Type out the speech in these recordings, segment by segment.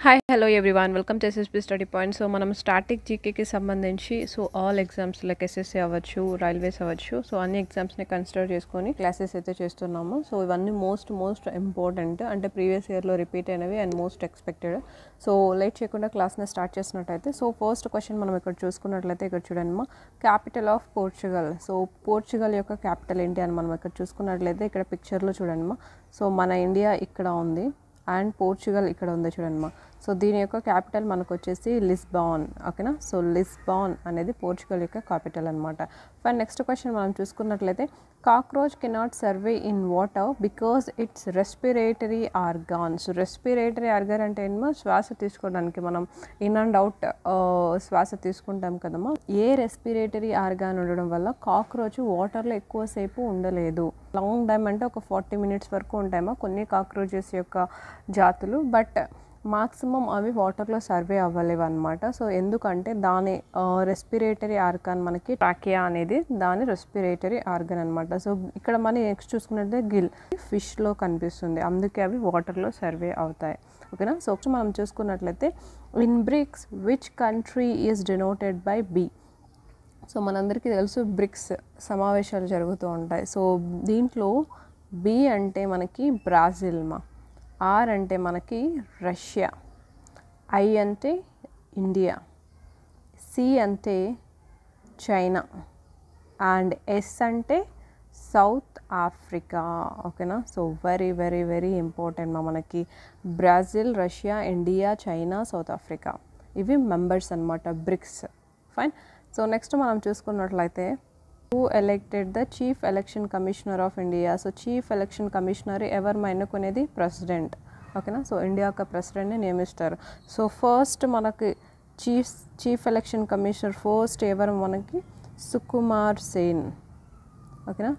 Hi hello everyone welcome to SSP study point. So మనం static జీకేకి సంబంధించి all exams like SSC అవ్వచ్చు, railways అవ్వచ్చు, అన్ని ఎగ్జామ్స్ని కన్సిడర్ చేసుకొని క్లాసెస్ అయితే చేస్తున్నాము. సో ఇవన్నీ మోస్ట్ ఇంపార్టెంట్, అంటే ప్రీవియస్ ఇయర్లో రిపీట్ అయినవి and most expected. So late చేయకుండా క్లాస్ని స్టార్ట్ చేసినట్టయితే ఫస్ట్ క్వశ్చన్ మనం ఇక్కడ చూసుకున్నట్లయితే ఇక్కడ చూడండి, capital of Portugal. So Portugal యొక్క క్యాపిటల్ ఏంటి అని మనం ఇక్కడ చూసుకున్నట్లయితే ఇక్కడ పిక్చర్లో చూడండి. సో మన ఇండియా ఇక్కడ ఉంది అండ్ పోర్చుగల్ ఇక్కడ ఉంది చూడండి. సో దీని యొక్క క్యాపిటల్ మనకు వచ్చేసి లిస్బాన్. ఓకేనా, సో లిస్బాన్ అనేది పోర్చుగల్ యొక్క క్యాపిటల్ అనమాట. ఫైన్, నెక్స్ట్ క్వశ్చన్ మనం చూసుకున్నట్లయితే cockroach cannot survey in water because it's respiratory organ. So respiratory organ అంటే ఏమో శ్వాస తీసుకోవడానికి మనం ఇన్ అండ్ అవుట్ శ్వాస తీసుకుంటాం కదమ్మా. ఏ రెస్పిరేటరీ ఆర్గాన్ ఉండడం వల్ల కాక్రోచ్ వాటర్లో ఎక్కువసేపు ఉండలేదు. లాంగ్ టైం అంటే ఒక 40 minutes వరకు ఉంటాయమ్మా కొన్ని కాక్రోచెస్ యొక్క జాతులు, బట్ మాక్సిమం అవి వాటర్లో సర్వే అవ్వలేవు అనమాట. సో ఎందుకంటే దాని రెస్పిరేటరీ ఆర్గాన్ మనకి ట్రాకియా అనేది దాని రెస్పిరేటరీ ఆర్గాన్ అనమాట. సో ఇక్కడ మనం నెక్స్ట్ చూసుకున్నట్లయితే గిల్ ఫిష్లో కనిపిస్తుంది, అందుకే అవి వాటర్లో సర్వే అవుతాయి. ఓకేనా, సో మనం చూసుకున్నట్లయితే in BRICS which country is denoted by B. So మనందరికీ తెలుసు బ్రిక్స్ సమావేశాలు జరుగుతూ ఉంటాయి. సో దీంట్లో బి అంటే మనకి బ్రాజిల్ మా, ఆర్ అంటే మనకి రష్యా, ఐ అంటే ఇండియా, సి అంటే చైనా అండ్ ఎస్ అంటే సౌత్ ఆఫ్రికా. ఓకేనా, so very very very important మనకి Brazil, Russia, India, China, South Africa ఇవి మెంబర్స్ అనమాట బ్రిక్స్. ఫైన్, సో నెక్స్ట్ మనం చూసుకున్నట్లయితే who elected the chief election commissioner of India. So chief election commissioner ఎవరు ఎన్నుకునేది president. ఓకేనా, so India యొక్క ప్రెసిడెంట్ని నియమిస్తారు. సో ఫస్ట్ మనకి చీఫ్ ఎలక్షన్ కమిషనర్ ఫస్ట్ ఎవరు మనకి సుకుమార్ సేన్. ఓకేనా,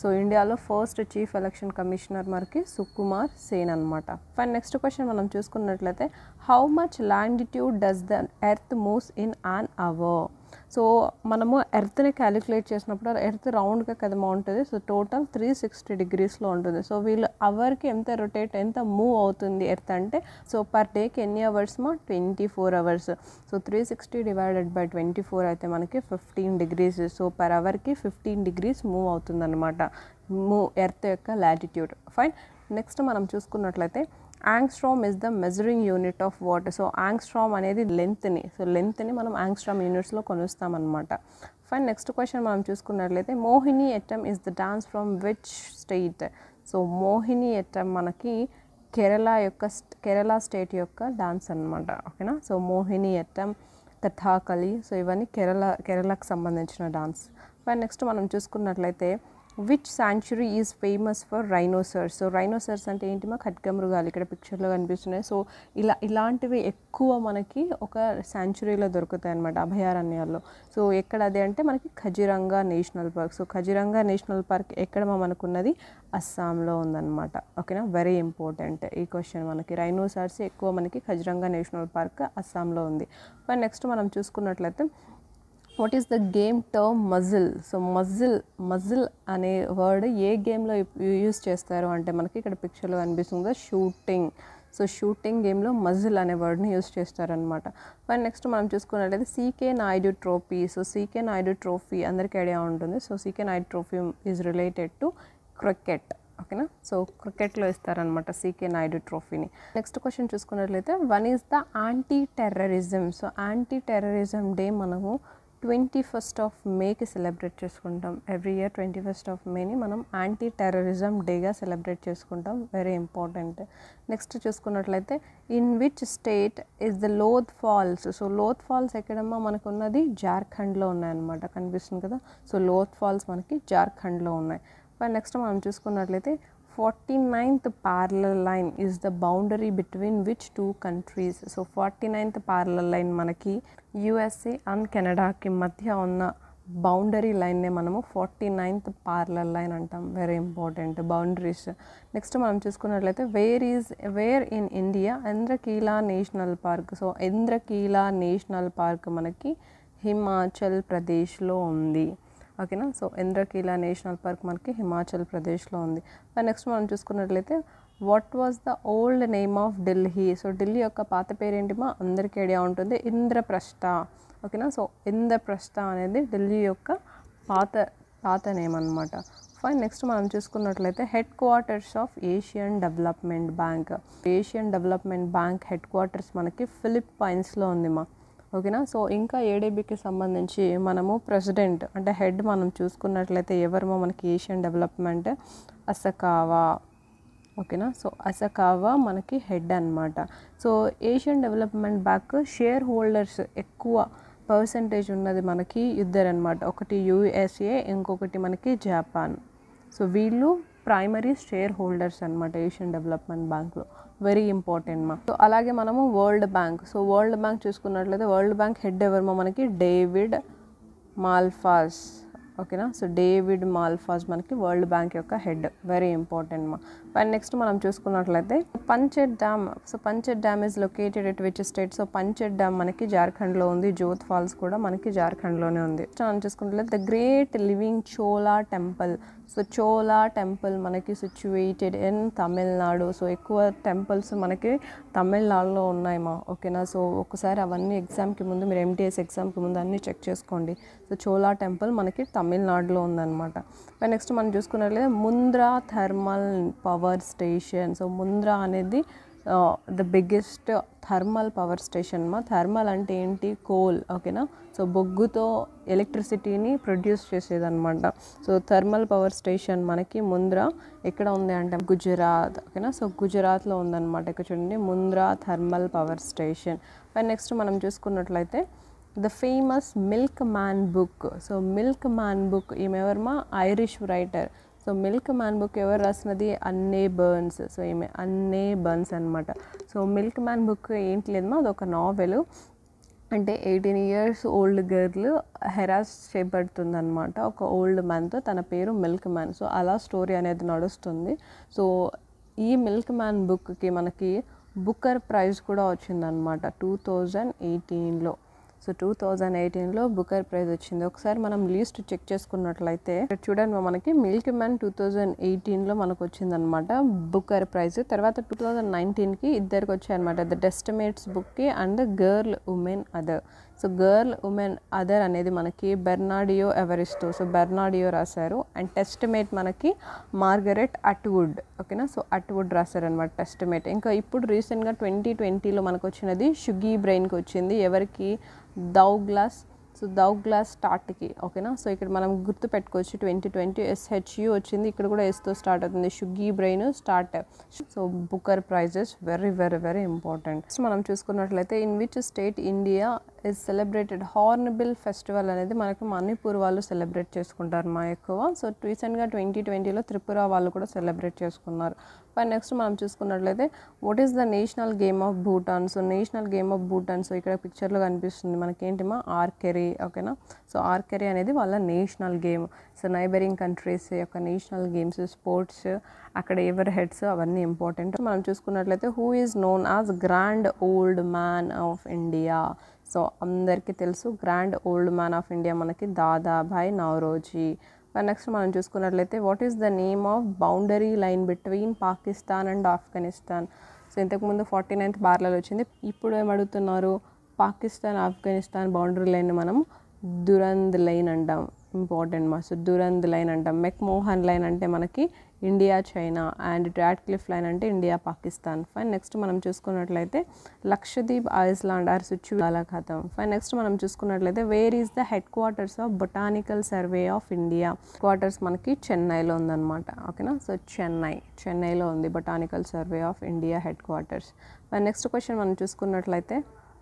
సో ఇండియాలో ఫస్ట్ చీఫ్ ఎలక్షన్ కమిషనర్ మనకి సుకుమార్ సేన్ అనమాట. ఫైన్, నెక్స్ట్ క్వశ్చన్ మనం చూసుకున్నట్లయితే how much longitude does the earth moves in an hour. So మనము ఎర్త్ని క్యాలిక్యులేట్ చేసినప్పుడు ఎర్త్ రౌండ్గా కదమా ఉంటుంది. సో టోటల్ 360 degreesలో ఉంటుంది. సో వీళ్ళు అవర్కి ఎంత మూవ్ అవుతుంది ఎర్త్ అంటే, సో పర్ డేకి ఎన్ని hours 24 hours. So 360 divided by 24 అయితే మనకి 15 degrees. సో పర్ అవర్కి 15 degrees మూవ్ అవుతుంది అనమాట ఎర్త్ యొక్క లాటిట్యూడ్. ఫైన్, నెక్స్ట్ మనం చూసుకున్నట్లయితే angstrom is the measuring unit of water. So angstrom అనేది లెంత్ని మనం యాంగ్స్ట్రామ్ యూనిట్స్లో కొలుస్తామన్నమాట. ఫైన్, నెక్స్ట్ క్వశ్చన్ మనం చూసుకున్నట్లయితే Mohiniyattam is the dance from which state. So Mohiniyattam మనకి కేరళ స్టేట్ యొక్క డాన్స్ అనమాట. ఓకేనా, సో మోహిని అట్టం, కథాకళి, సో ఇవన్నీ కేరళకు సంబంధించిన డాన్స్. ఫైన్, నెక్స్ట్ మనం చూసుకున్నట్లయితే which sanctuary is famous for rhinoceros. So rhinoceros అంటే ఏంటి ఖడ్గమృగాలు ఇక్కడ పిక్చర్లో కనిపిస్తున్నాయి. సో ఇలాంటివి ఎక్కువ మనకి ఒక శాంచురీలో దొరుకుతాయి అన్నమాట, అభయారణ్యాల్లో. సో ఎక్కడ అది అంటే మనకి Kaziranga national park. So Kaziranga national park ఎక్కడ మనకున్నది అస్సాంలో ఉందన్నమాట. ఓకేనా, వెరీ ఇంపార్టెంట్ ఈ క్వశ్చన్. మనకి రైనోసర్స్ ఎక్కువ మనకి ఖజిరంగా నేషనల్ పార్క్ అస్సాంలో ఉంది. నెక్స్ట్ మనం చూసుకున్నట్లయితే what is the game term muscle. So muscle అనే వర్డ్ ఏ గేమ్లో యూజ్ చేస్తారు అంటే మనకి ఇక్కడ పిక్చర్లో కనిపిస్తుంది షూటింగ్. సో షూటింగ్ గేమ్లో మజిల్ అనే వర్డ్ని యూజ్ చేస్తారనమాట. నెక్స్ట్ మనం చూసుకున్నట్లయితే CK Naidu trophy. So CK Naidu trophy అందరికీ ఐడియా ఉంటుంది. So CK Naidu trophy is related to cricket. ఓకేనా, సో క్రికెట్లో ఇస్తారనమాట సీకే నాయుడు ట్రోఫీని. నెక్స్ట్ క్వశ్చన్ చూసుకున్నట్లయితే one is the anti terrorism. So anti terrorism day మనము 21st Mayకి సెలబ్రేట్ చేసుకుంటాం. ఎవ్రీ ఇయర్ 21st Mayని మనం యాంటీ టెర్రరిజం డేగా సెలబ్రేట్ చేసుకుంటాం, వెరీ ఇంపార్టెంట్. నెక్స్ట్ చూసుకున్నట్లయితే in which state is the Lodh falls. So Lodh falls ఎక్కడమ్మా మనకు ఉన్నది జార్ఖండ్లో ఉన్నాయన్నమాట, కనిపిస్తుంది కదా. సో లోథ్ ఫాల్స్ మనకి జార్ఖండ్లో ఉన్నాయి. నెక్స్ట్ మనం చూసుకున్నట్లయితే 49th parallel line is the boundary between which two countries. So 49th parallel line మనకి USA అండ్ కెనడాకి మధ్య ఉన్న బౌండరీ లైన్నే మనము 49th parallel line అంటాం, వెరీ ఇంపార్టెంట్ బౌండరీస్. నెక్స్ట్ మనం చూసుకున్నట్లయితే where in India Indrakila national park. So Indrakila national park మనకి హిమాచల్ ప్రదేశ్లో ఉంది. ఓకేనా, సో ఇంద్రకీలా నేషనల్ పార్క్ మనకి హిమాచల్ ప్రదేశ్లో ఉంది. నెక్స్ట్ మనం చూసుకున్నట్లయితే what was the old name of Delhi? So Delhi యొక్క పాత పేరేంటి మా అందరికీ ఐడియా ఉంటుంది, ఇంద్రప్రస్థ. ఓకేనా, సో ఇంద్రప్రస్థ అనేది ఢిల్లీ యొక్క పాత నేమ్ అనమాట. ఫైన్, నెక్స్ట్ మనం చూసుకున్నట్లయితే head quarters of Asian Development bank. Asian Development bank head quarters మనకి ఫిలిప్పైన్స్లో ఉంది మా. ఓకేనా, సో ఇంకా ఏడీబీకి సంబంధించి మనము ప్రెసిడెంట్ అంటే హెడ్ మనం చూసుకున్నట్లయితే ఎవరమో మనకి ఏషియన్ డెవలప్మెంట్ అసకావా. ఓకేనా, సో అసకావా మనకి హెడ్ అనమాట. So Asian Development Bank shareholders ఎక్కువ పర్సంటేజ్ ఉన్నది మనకి ఇద్దరనమాట. ఒకటి యూఎస్ఏ, ఇంకొకటి మనకి జపాన్. సో వీళ్ళు ప్రైమరీ షేర్ హోల్డర్స్ అనమాట ఏషియన్ డెవలప్మెంట్ బ్యాంక్లో. వెరీ ఇంపార్టెంట్ మా. సో అలాగే మనము World Bank. So World Bank చూసుకున్నట్లయితే వరల్డ్ బ్యాంక్ హెడ్ ఎవరమో మనకి డేవిడ్ మాల్పాస్. ఓకేనా, సో డేవిడ్ మాల్పాస్ మనకి వరల్డ్ బ్యాంక్ యొక్క హెడ్. వెరీ ఇంపార్టెంట్ మా. అండ్ నెక్స్ట్ మనం చూసుకున్నట్లయితే Panchet dam. So Panchet dam is located at which state? So Panchet dam మనకి జార్ఖండ్లో ఉంది. జోత్ ఫాల్స్ కూడా మనకి జార్ఖండ్లోనే ఉంది. మనం చూసుకున్నట్లయితే the great living Chola temple. So Chola temple మనకి సిచ్యువేటెడ్ ఇన్ తమిళనాడు. సో ఎక్కువ టెంపుల్స్ మనకి తమిళనాడులో ఉన్నాయి మా. ఓకేనా, సో ఒకసారి అవన్నీ ఎగ్జామ్కి ముందు మీరు ఎంటీఎస్ ఎగ్జామ్కి ముందు అన్నీ చెక్ చేసుకోండి. సో చోలా టెంపుల్ మనకి తమిళనాడులో ఉందన్నమాట. నెక్స్ట్ మనం చూసుకున్నట్లయితే Mundra thermal power station. So Mundra అనేది the biggest thermal power station మా. థర్మల్ అంటే ఏంటి? కోల్. ఓకేనా, సో బొగ్గుతో ఎలక్ట్రిసిటీని ప్రొడ్యూస్ చేసేదన్నమాట. సో థర్మల్ పవర్ స్టేషన్ మనకి ముంద్రా ఎక్కడ ఉంది అంటే గుజరాత్. ఓకేనా, సో గుజరాత్లో ఉందన్నమాట. ఇక్కడ చూడండి Mundra thermal power station. Next మనం చూసుకున్నట్లయితే the famous milkman book. So milkman book ఈమె ఎవరమా? Irish writer. So milkman book ఎవరు రాసినది? అన్నే బర్న్స్. సో ఈమె అన్నే బర్న్స్ అనమాట. సో మిల్క్ మ్యాన్ బుక్ ఏంటి లేదమ్మా, అదొక నావెల్. అంటే 18 years ఓల్డ్ గర్ల్ హెరాస్ చేయబడుతుంది అనమాట ఒక ఓల్డ్ మ్యాన్తో. తన పేరు మిల్క్ మ్యాన్. సో అలా స్టోరీ అనేది నడుస్తుంది. సో ఈ మిల్క్ మ్యాన్ బుక్కి మనకి బుకర్ ప్రైజ్ కూడా వచ్చిందనమాట 2018లో. సో 2018లో బుకర్ ప్రైజ్ వచ్చింది. ఒకసారి మనం లిస్ట్ చెక్ చేసుకున్నట్లయితే చూడండి మనకి మిల్క్ మ్యాన్ 2018లో మనకు వచ్చిందనమాట బుకర్ ప్రైజ్. తర్వాత 2019కి ఇద్దరికి వచ్చాయన్నమాట, ద టెస్టమేట్స్ బుక్కి and girl woman other. So girl woman other అనేది మనకి బెర్నాడియో ఎవరిస్టో. సో బెర్నాడియో రాశారు. అండ్ టెస్టమేట్ మనకి మార్గరెట్ అట్వుడ్. ఓకేనా, సో అట్వుడ్ రాశారనమాట టెస్టమేట్. ఇంకా ఇప్పుడు రీసెంట్గా 2020లో మనకు వచ్చినది షుగీ బ్రెయిన్కి వచ్చింది. ఎవరికి? డౌగ్లాస్. సో డౌగ్లాస్ స్టార్ట్కి. ఓకేనా, సో ఇక్కడ మనం గుర్తు పెట్టుకోవచ్చు 2020 SHU వచ్చింది. ఇక్కడ కూడా ఎస్తో స్టార్ట్ అవుతుంది. Shuggie brain start. So Booker prizes very very very important. మనం చూసుకున్నట్లయితే in which state India is celebrated hornbill festival అనేది మనకు మణిపూర్ వాళ్ళు సెలబ్రేట్ చేసుకుంటారు మా ఎక్కువ. సో రీసెంట్గా 2020లో త్రిపుర వాళ్ళు కూడా సెలబ్రేట్ చేసుకున్నారు. నెక్స్ట్ మనం చూసుకున్నట్లయితే what is the national game of Bhutan? So national game of Bhutan. So ఇక్కడ పిక్చర్లో కనిపిస్తుంది మనకేంటిమా ఆర్కెరీ. ఓకేనా, సో ఆర్కెరీ అనేది వాళ్ళ national game. So neighbouring countries యొక్క నేషనల్ గేమ్స్, స్పోర్ట్స్, అక్కడ ఎవరి హెడ్స్ అవన్నీ ఇంపార్టెంట్. మనం చూసుకున్నట్లయితే who is known as grand old man of India? So అందరికీ తెలుసు grand old man of India మనకి దాదాభాయ్ నౌరోజీ. నెక్స్ట్ మనం చూసుకున్నట్లయితే what is the name of boundary line between Pakistan and Afghanistan? So ఇంతకుముందు 49th బార్లలో వచ్చింది. ఇప్పుడు ఏమడుగుతున్నారు? పాకిస్తాన్ ఆఫ్ఘనిస్తాన్ బౌండరీ లైన్ మనం దురంద్ లైన్ అంటాం. ఇంపార్టెంట్ మా. సో దురంద్ లైన్ అంటాం. మెక్మోహన్ లైన్ అంటే మనకి India China, and Radcliffe line అంటే ఇండియా పాకిస్తాన్. ఫైన్, నెక్స్ట్ మనం చూసుకున్నట్లయితే లక్షద్వీప్ ఐస్లాండ్ ఆర్ ఖతం. ఫైన్, నెక్స్ట్ మనం చూసుకున్నట్లయితే where is the headquarters of Botanical Survey of India? Quarters మనకి చెన్నైలో ఉందన్నమాట. ఓకేనా, సో చెన్నైలో ఉంది Botanical Survey of India headquarters. Fine, next question మనం చూసుకున్నట్లయితే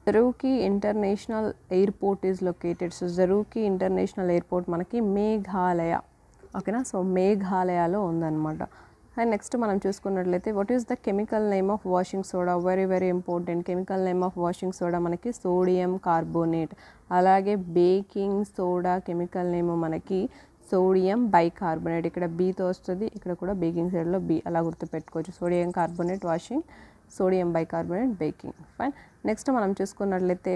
జరూకి international airport is located. So జరూకి ఇంటర్నేషనల్ ఎయిర్పోర్ట్ మనకి మేఘాలయ. ఓకేనా, సో మేఘాలయలో ఉందన్నమాట. అండ్ నెక్స్ట్ మనం చూసుకున్నట్లయితే what is the chemical name of washing soda? Very very important. Chemical name of washing soda మనకి సోడియం కార్బోనేట్. అలాగే బేకింగ్ సోడా కెమికల్ నేమ్ మనకి sodium bicarbonate. ఇక్కడ బీతో వస్తుంది, ఇక్కడ కూడా బేకింగ్ సైడ్లో బీ, అలా గుర్తుపెట్టుకోవచ్చు. Sodium carbonate washing sodium bicarbonate baking. Fine. Next మనం చూసుకున్నట్లయితే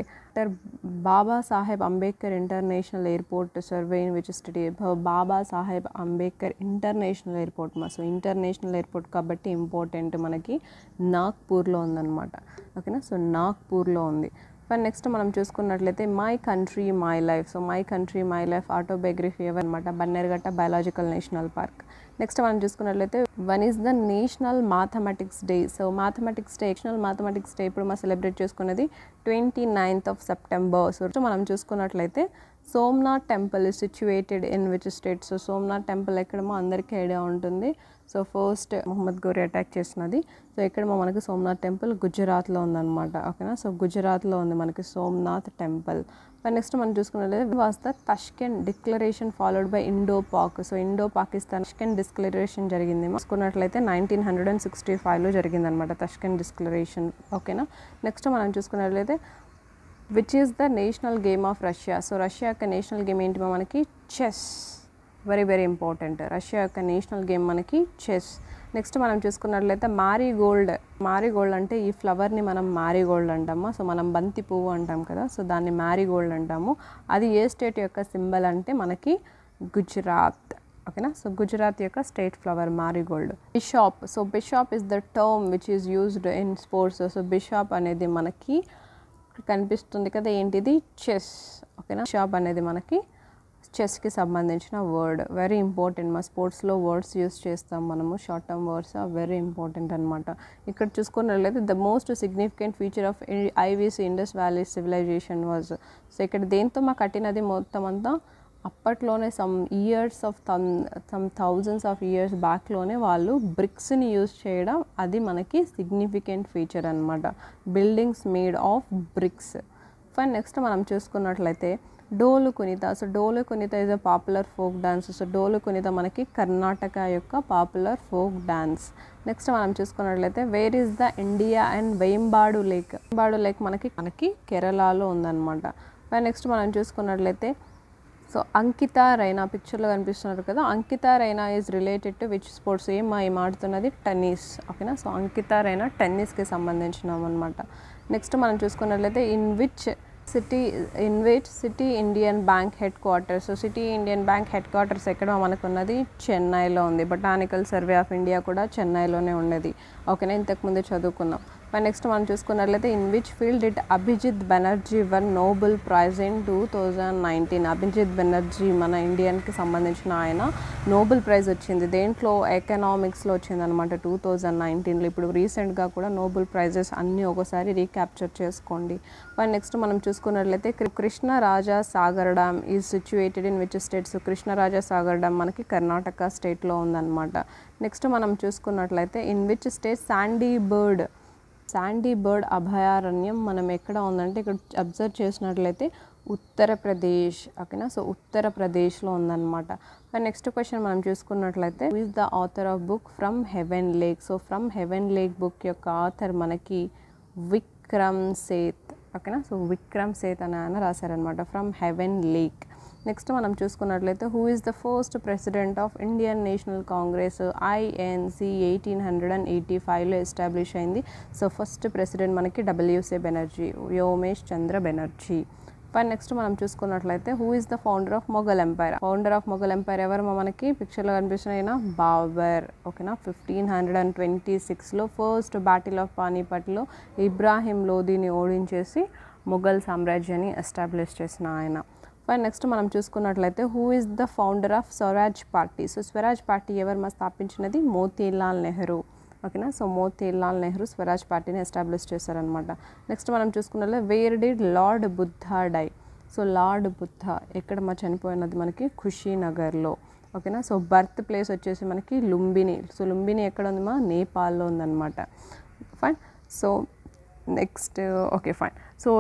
Baba Saheb Ambedkar international airport survey in which study. Baba Saheb Ambedkar international airport so international airport కాబట్టి ఇంపార్టెంట్ మనకి నాగ్పూర్లో ఉందన్నమాట. ఓకేనా, సో నాగ్పూర్లో ఉంది. ఫైన్. నెక్స్ట్ మనం చూసుకున్నట్లయితే my country my life. So my country my life autobiography అనమాట, బన్నెర్ఘట్ట బయాలజికల్ నేషనల్ పార్క్. నెక్స్ట్ మనం చూసుకున్నట్లయితే one is the national mathematics day. So mathematics day, national mathematics day ఇప్పుడు మనం సెలబ్రేట్ చేసుకున్నది 29th of September. సో మనం చూసుకున్నట్లయితే Somnath temple is situated in which state. So Somnath temple ఎక్కడమో అందరికీ ఐడియా ఉంటుంది. So first Mohammad Ghori attack చేసినది. సో ఎక్కడమో మనకి సోమనాథ్ టెంపుల్ గుజరాత్లో ఉందన్నమాట. ఓకేనా, సో గుజరాత్లో ఉంది మనకి సోమనాథ్ టెంపుల్. నెక్స్ట్ మనం చూసుకున్నట్లయితే was the Tashkent declaration followed by Indo Pak. So Indo Pakistan Tashkent declaration జరిగింది చూసుకున్నట్లయితే 1965లో జరిగిందనమాట తష్కెంట్ డిక్లరేషన్. ఓకేనా. నెక్స్ట్ మనం చూసుకున్నట్లయితే which is the national game of Russia. So Russia యొక్క నేషనల్ గేమ్ ఏంటి మనకి chess. Very very important. Russia యొక్క నేషనల్ గేమ్ మనకి చెస్. నెక్స్ట్ మనం చూసుకున్నట్లయితే మారీగోల్డ్. మారీగోల్డ్ అంటే ఈ ఫ్లవర్ని మనం మారీగోల్డ్ అంటాము. సో మనం బంతి పువ్వు అంటాం కదా, సో దాన్ని మారీగోల్డ్ అంటాము. అది ఏ స్టేట్ యొక్క సింబల్ అంటే మనకి గుజరాత్. ఓకేనా, సో గుజరాత్ యొక్క state flower Marie Gold. Bishop. So bishop is the term which is used in sports. So bishop అనేది మనకి కనిపిస్తుంది కదా, ఏంటిది చెస్. ఓకేనా, బిషాప్ అనేది మనకి చెస్కి సంబంధించిన వర్డ్. Very important. మా స్పోర్ట్స్లో వర్డ్స్ యూస్ చేస్తాం మనము, short term words are very important అనమాట. ఇక్కడ చూసుకున్నట్లయితే the most significant feature of IVC Indus valley civilization was. So ఇక్కడ దేంతో మా కట్టినది మొత్తం అంతా అప్పట్లోనే సమ్ థౌజండ్స్ ఆఫ్ ఇయర్స్ బ్యాక్లోనే వాళ్ళు బ్రిక్స్ని యూజ్ చేయడం, అది మనకి సిగ్నిఫికెంట్ ఫీచర్ అనమాట. Buildings made of bricks. Fine. Next మనం చూసుకున్నట్లయితే Dollu Kunitha. So Dollu Kunitha is a popular folk dance. So Dollu Kunitha మనకి కర్ణాటక యొక్క పాపులర్ ఫోక్ డాన్స్. నెక్స్ట్ మనం చూసుకున్నట్లయితే where is the India and Vembanad lake. Vembanad lake మనకి కేరళలో ఉందన్నమాట. నెక్స్ట్ మనం చూసుకున్నట్లయితే సో అంకితా రైనా పిక్చర్లో కనిపిస్తున్నారు కదా, Ankita Raina is related to which sports. ఏం ఆడుతున్నది టెన్నిస్. ఓకేనా, సో అంకితా రైనా టెన్నిస్కి సంబంధించినాం అనమాట. నెక్స్ట్ మనం చూసుకున్నట్లయితే in which city Indian bank head quarters. So city Indian bank head quarters ఎక్కడ మనకు ఉన్నది చెన్నైలో ఉంది. బొటానికల్ సర్వే ఆఫ్ ఇండియా కూడా చెన్నైలోనే ఉండేది. ఓకేనా, ఇంతకుముందే చదువుకున్నాం. నెక్స్ట్ మనం చూసుకున్నట్లయితే in which field did Abhijit Banerjee won Nobel prize in 2019. Abhijit Banerjee మన ఇండియన్కి సంబంధించిన ఆయన నోబెల్ ప్రైజ్ వచ్చింది. దేంట్లో ఎకనామిక్స్లో వచ్చింది అనమాట 2019లో. ఇప్పుడు రీసెంట్గా కూడా నోబెల్ ప్రైజెస్ అన్నీ ఒకసారి రీక్యాప్చర్ చేసుకోండి. నెక్స్ట్ మనం చూసుకున్నట్లయితే Krishnaraja Sagar dam is situated in which state. So Krishnaraja Sagar dam మనకి కర్ణాటక స్టేట్లో ఉందన్నమాట. నెక్స్ట్ మనం చూసుకున్నట్లయితే in which state Sandy bird అభయారణ్యం మనం ఎక్కడ ఉందంటే ఇక్కడ అబ్జర్వ్ చేసినట్లయితే ఉత్తరప్రదేశ్. ఓకేనా, సో ఉత్తరప్రదేశ్లో ఉందన్నమాట. నెక్స్ట్ క్వశ్చన్ మనం చూసుకున్నట్లయితే who is the author of book from heaven lake. So from heaven lake book యొక్క ఆథర్ మనకి విక్రమ్ సేత్. ఓకేనా, సో విక్రమ్ సేత్ అని ఆయన రాశారనమాట ఫ్రమ్ హెవెన్ లేక్. నెక్స్ట్ మనం చూసుకున్నట్లయితే who is the first president of Indian National Congress. INC 1885లో ఎస్టాబ్లిష్ అయింది. సో ఫస్ట్ ప్రెసిడెంట్ మనకి WC బెనర్జీ, వ్యోమేష్ చంద్ర బెనర్జీ. నెక్స్ట్ మనం చూసుకున్నట్లయితే who is the founder of Mughal empire. Founder of Mughal empire ఎవరు మనకి పిక్చర్లో కనిపిస్తున్న బాబర్. ఓకేనా, 1526లో ఫస్ట్ బ్యాటిల్ ఆఫ్ పానీపట్లో ఇబ్రాహిం లోదీని ఓడించేసి మొఘల్ సామ్రాజ్యాన్ని ఎస్టాబ్లిష్ చేసిన ఆయన. నెక్స్ట్ మనం చూసుకున్నట్లయితే who is the founder of Swaraj party. So Swaraj party ఎవరు స్థాపించినది మోతీలాల్ నెహ్రూ. ఓకేనా, సో మోతీలాల్ నెహ్రూ స్వరాజ్ పార్టీని ఎస్టాబ్లిష్ చేశారనమాట. నెక్స్ట్ మనం చూసుకున్నట్లయితే where did lord Buddha die. So lord Buddha ఎక్కడ చనిపోయినది మనకి ఖుషీనగర్లో. ఓకేనా, సో బర్త్ ప్లేస్ వచ్చేసి మనకి లుంబిని. సో లుంబిని ఎక్కడ ఉంది నేపాల్లో ఉందన్నమాట. Fine. So next okay fine. So